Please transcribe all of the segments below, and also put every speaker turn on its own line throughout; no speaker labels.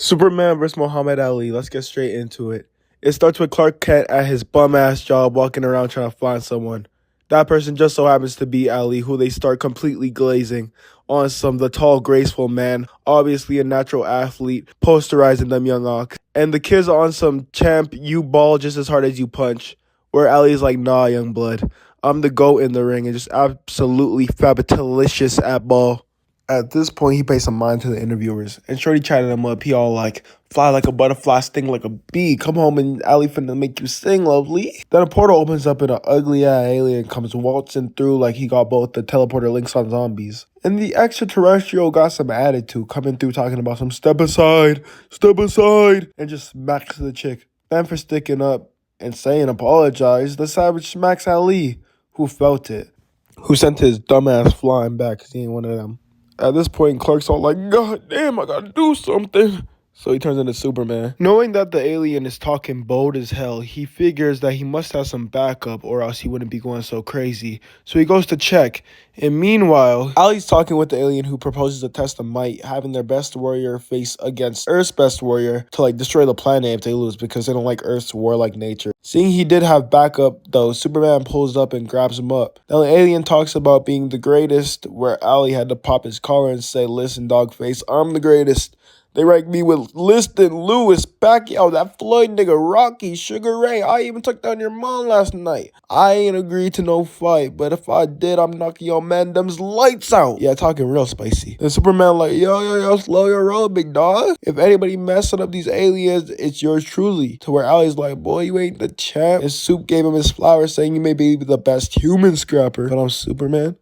Superman vs. Muhammad Ali. Let's get straight into it. It starts with Clark Kent at his bum-ass job walking around trying to find someone. That person just so happens to be Ali, who they start completely glazing on the tall, graceful man, obviously a natural athlete, posterizing them young ox. And the kids are on some champ, you ball just as hard as you punch, where Ali's like, nah, young blood. I'm the GOAT in the ring and just absolutely fabulous at ball. At this point, he pays some mind to the interviewers, and Shorty chatted him up. He all like, fly like a butterfly, sting like a bee. Come home and Ali finna make you sing, lovely. Then a portal opens up and an ugly-ass alien comes waltzing through like he got both the teleporter links on zombies. And the extraterrestrial got some attitude, coming through talking about some step aside, and just smacks the chick. Then for sticking up and saying apologize, the savage smacks Ali, who felt it, who sent his dumbass flying back because he ain't one of them. At this point, Clark's all like, God damn, I gotta do something. So he turns into Superman. Knowing that the alien is talking bold as hell, he figures that he must have some backup or else he wouldn't be going so crazy. So he goes to check. And meanwhile, Ali's talking with the alien who proposes a test of might, having their best warrior face against Earth's best warrior to like destroy the planet if they lose because they don't like Earth's warlike nature. Seeing he did have backup though, Superman pulls up and grabs him up. Now the alien talks about being the greatest, where Ali had to pop his collar and say, listen, dog face, I'm the greatest. They rank me with Liston, Lewis, Pacquiao, that Floyd nigga, Rocky, Sugar Ray. I even took down your mom last night. I ain't agreed to no fight, but if I did, I'm knocking your man them's lights out. Yeah, talking real spicy. Then Superman like, yo, slow your roll, big dog. If anybody messing up these aliens, it's yours truly. To where Ali's like, boy, you ain't the champ. And Soup gave him his flowers saying you may be the best human scrapper, but I'm Superman.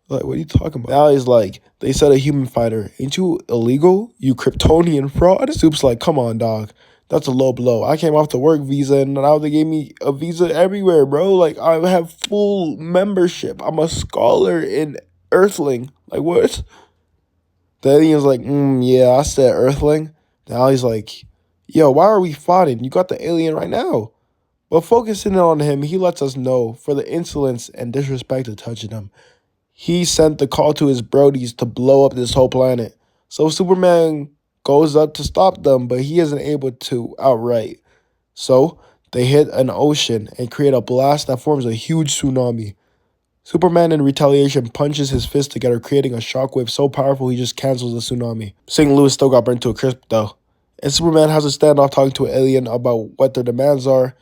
Like, what are you talking about? Ali's like, they said a human fighter. Ain't you illegal? You Kryptonian fraud? Soup's like, come on, dog. That's a low blow. I came off the work visa and now they gave me a visa everywhere, bro. Like, I have full membership. I'm a scholar in Earthling. Like, what? The alien's like, yeah, I said Earthling. Then Ali's like, yo, why are we fighting? You got the alien right now. But focusing on him, he lets us know for the insolence and disrespect of touching him. He sent the call to his brodies to blow up this whole planet. So Superman goes up to stop them, but he isn't able to outright. So they hit an ocean and create a blast that forms a huge tsunami. Superman in retaliation punches his fist together, creating a shockwave so powerful he just cancels the tsunami. St. Louis still got burnt to a crisp though. And Superman has a standoff talking to an alien about what their demands are.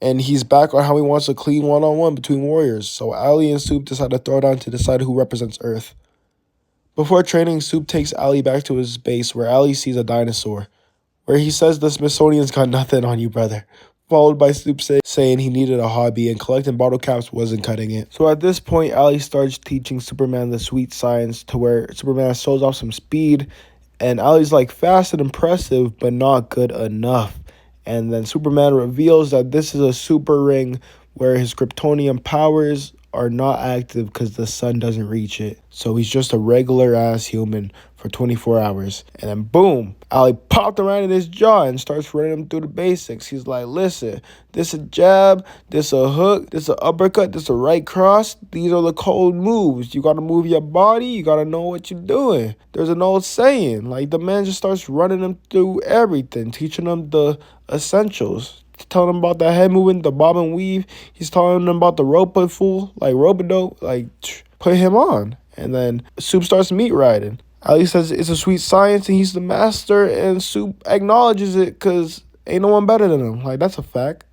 And he's back on how he wants a clean one-on-one between warriors. So Ali and Soup decide to throw down to decide who represents Earth. Before training, Soup takes Ali back to his base where Ali sees a dinosaur, where he says the Smithsonian's got nothing on you, brother. Followed by Soup saying he needed a hobby and collecting bottle caps wasn't cutting it. So at this point, Ali starts teaching Superman the sweet science to where Superman shows off some speed. And Ali's like fast and impressive, but not good enough. And then Superman reveals that this is a super ring where his Kryptonian powers are not active because the sun doesn't reach it. So he's just a regular-ass human for 24 hours. And then boom, Ali popped around in his jaw and starts running him through the basics. He's like, listen, this a jab, this a hook, this a uppercut, this a right cross. These are the cold moves. You got to move your body. You got to know what you're doing. There's an old saying. Like, the man just starts running him through everything, teaching him the essentials. Telling him about the head movement, the bob and weave. He's telling him about the rope fool, like rope-a-dope, like put him on. And then Soup starts meat riding. Ali says it's a sweet science and he's the master, and Soup acknowledges it because ain't no one better than him. Like, that's a fact.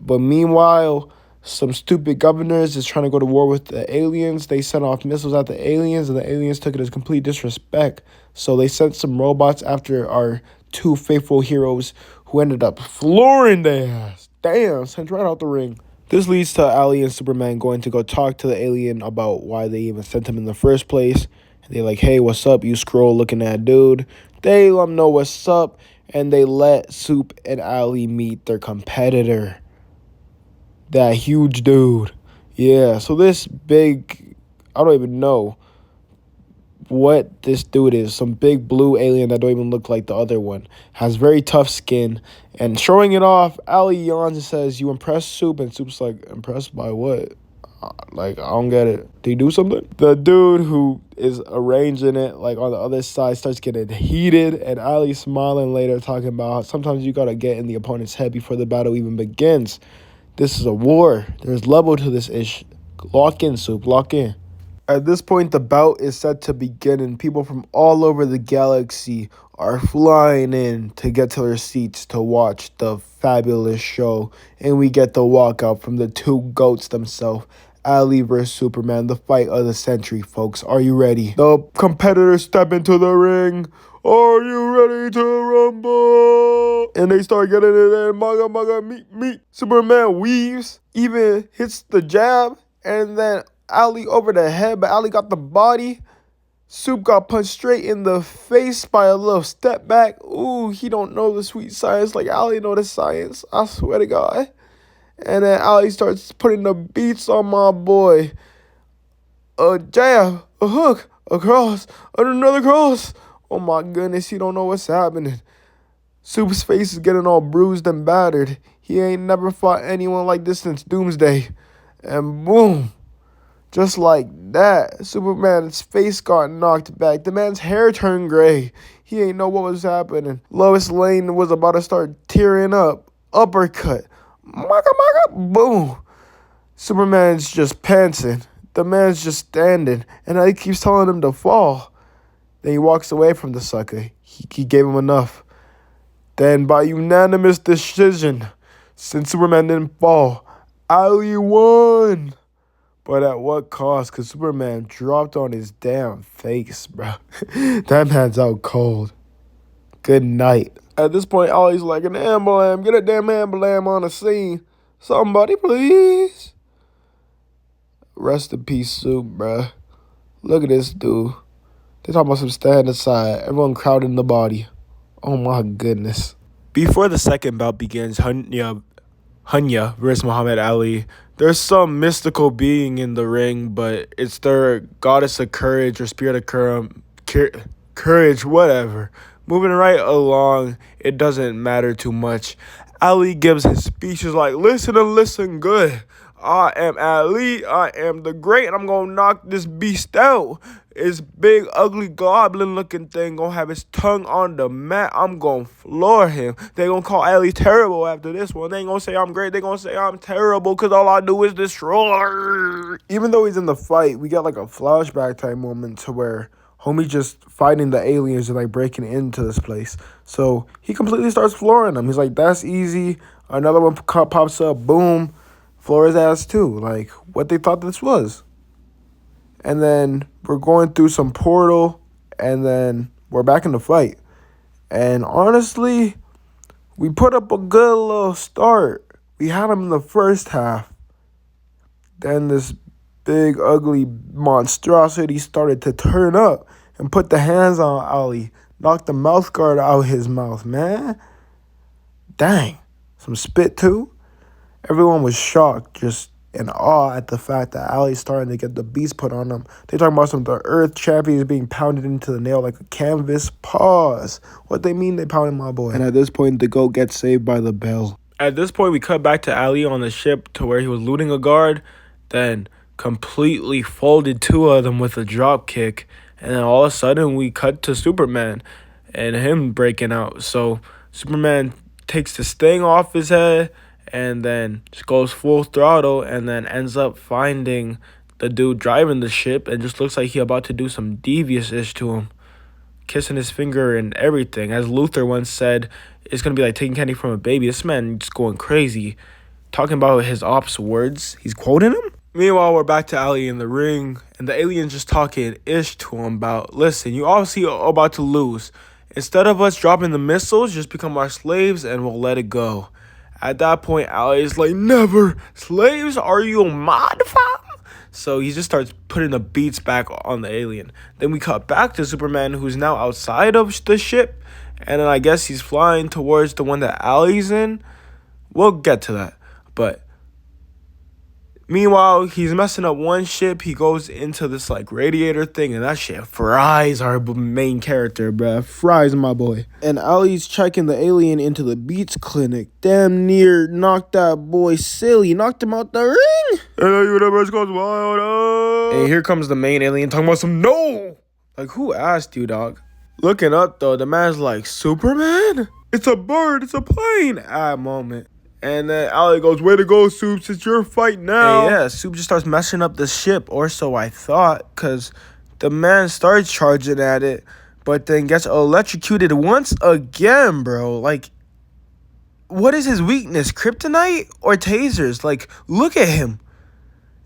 But meanwhile, some stupid governors is trying to go to war with the aliens. They sent off missiles at the aliens, and the aliens took it as complete disrespect. So they sent some robots after our two faithful heroes who ended up flooring their ass. Damn, sent right out the ring. This leads to Ali and Superman going to go talk to the alien about why they even sent him in the first place. And they're like, hey, what's up, you scroll looking at dude? They let him know what's up, and they let Soup and Ali meet their competitor. That huge dude. Yeah, so this big, I don't even know what this dude is. Some big blue alien that don't even look like the other one. Has very tough skin. And showing it off, Ali yawns and says, you impressed, Soup? And Soup's like, impressed by what? Like, I don't get it. Did he do something? The dude who is arranging it, like, on the other side starts getting heated, and Ali smiling later, talking about how sometimes you gotta get in the opponent's head before the battle even begins. This is a war. There's level to this issue. Lock in, Soup. Lock in. At this point, the bout is set to begin, and people from all over the galaxy are flying in to get to their seats to watch the fabulous show. And we get the walkout from the two GOATs themselves, Ali vs. Superman, the fight of the century, folks. Are you ready? The competitors step into the ring. Are you ready to rumble? And they start getting it in. Maga, maga, meet, meet. Superman weaves, even hits the jab, and then Ali over the head, but Ali got the body. Soup got punched straight in the face by a little step back. Ooh, he don't know the sweet science like Ali know the science. I swear to God. And then Ali starts putting the beats on my boy. A jab, a hook, a cross, and another cross. Oh my goodness, he don't know what's happening. Soup's face is getting all bruised and battered. He ain't never fought anyone like this since Doomsday. And boom. Just like that, Superman's face got knocked back. The man's hair turned gray. He ain't know what was happening. Lois Lane was about to start tearing up. Uppercut. Maka maka. Boom. Superman's just pantsing. The man's just standing. And he keeps telling him to fall. Then he walks away from the sucker. He gave him enough. Then by unanimous decision, since Superman didn't fall, Ali won. But at what cost? Because Superman dropped on his damn face, bro. That man's out cold. Good night. At this point, Ali's like, an ambulance. Get a damn ambulance on the scene. Somebody, please. Rest in peace, Soup, bro. Look at this dude. They talking about some stand aside. Everyone crowding the body. Oh, my goodness. Before the second bout begins, Hunya versus Muhammad Ali. There's some mystical being in the ring, but it's their goddess of courage or spirit of courage, whatever. Moving right along, it doesn't matter too much. Ali gives his speeches like, listen and listen good. I am Ali, I am the great, and I'm going to knock this beast out. This big, ugly, goblin-looking thing going to have his tongue on the mat. I'm going to floor him. They going to call Ali terrible after this one. They ain't going to say I'm great. They going to say I'm terrible because all I do is destroy. Even though he's in the fight, we got like a flashback type moment to where homie just fighting the aliens and like breaking into this place. So he completely starts flooring them. He's like, that's easy. Another one pops up. Boom. Floor his ass too. Like, what they thought this was. And then we're going through some portal, and then we're back in the fight. And honestly, we put up a good little start. We had him in the first half. Then this big, ugly monstrosity started to turn up and put the hands on Ali. Knocked the mouth guard out of his mouth, man. Dang. Some spit too. Everyone was shocked, just in awe at the fact that Ali's starting to get the beats put on him. They talking about some of the Earth champions being pounded into the nail like a canvas. Pause. What they mean they pounded my boy. And at this point, the GOAT gets saved by the bell. At this point, we cut back to Ali on the ship to where he was looting a guard, then completely folded two of them with a drop kick. And then all of a sudden, we cut to Superman and him breaking out. So Superman takes the sting off his head, and then just goes full throttle, and then ends up finding the dude driving the ship, and just looks like he about to do some devious-ish to him. Kissing his finger and everything. As Luther once said, it's going to be like taking candy from a baby. This man just going crazy. Talking about his ops words. He's quoting him? Meanwhile, we're back to Ali in the ring, and the alien's just talking ish to him about, listen, you obviously are about to lose. Instead of us dropping the missiles, just become our slaves, and we'll let it go. At that point, Ali is like, never. Slaves? Are you mad, fam? So he just starts putting the beats back on the alien. Then we cut back to Superman, who's now outside of the ship. And then I guess he's flying towards the one that Ali's in. We'll get to that. But Meanwhile, he's messing up one ship. He goes into this like radiator thing, and that shit fries our main character, bruh. Fries my boy. And Ali's checking the alien into the Beats clinic. Damn near knocked that boy silly. Knocked him out the ring. And here comes the main alien talking about some no. Like, who asked you, dog? Looking up, though, the man's like, Superman? It's a bird. It's a plane. Moment. And then Ali goes, way to go, Soups. It's your fight now. And yeah, Soup just starts messing up the ship, or so I thought, because the man starts charging at it, but then gets electrocuted once again, bro. Like, what is his weakness? Kryptonite or tasers? Like, look at him.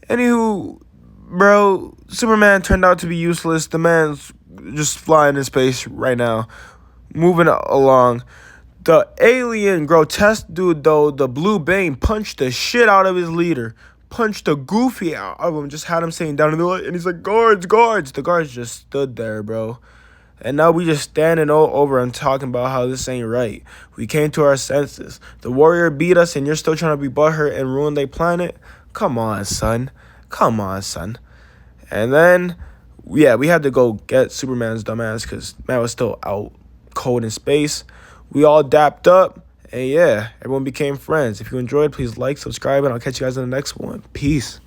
Anywho, bro, Superman turned out to be useless. The man's just flying in space right now, moving along. The alien grotesque dude, though, the Blue Bane, punched the shit out of his leader. Punched the goofy out of him. Just had him saying down in the light. And he's like, guards, guards. The guards just stood there, bro. And now we just standing over and talking about how this ain't right. We came to our senses. The warrior beat us and you're still trying to be butthurt and ruin their planet? Come on, son. Come on, son. And then, yeah, we had to go get Superman's dumbass because man was still out cold in space. We all dapped up, and yeah, everyone became friends. If you enjoyed, please like, subscribe, and I'll catch you guys in the next one. Peace.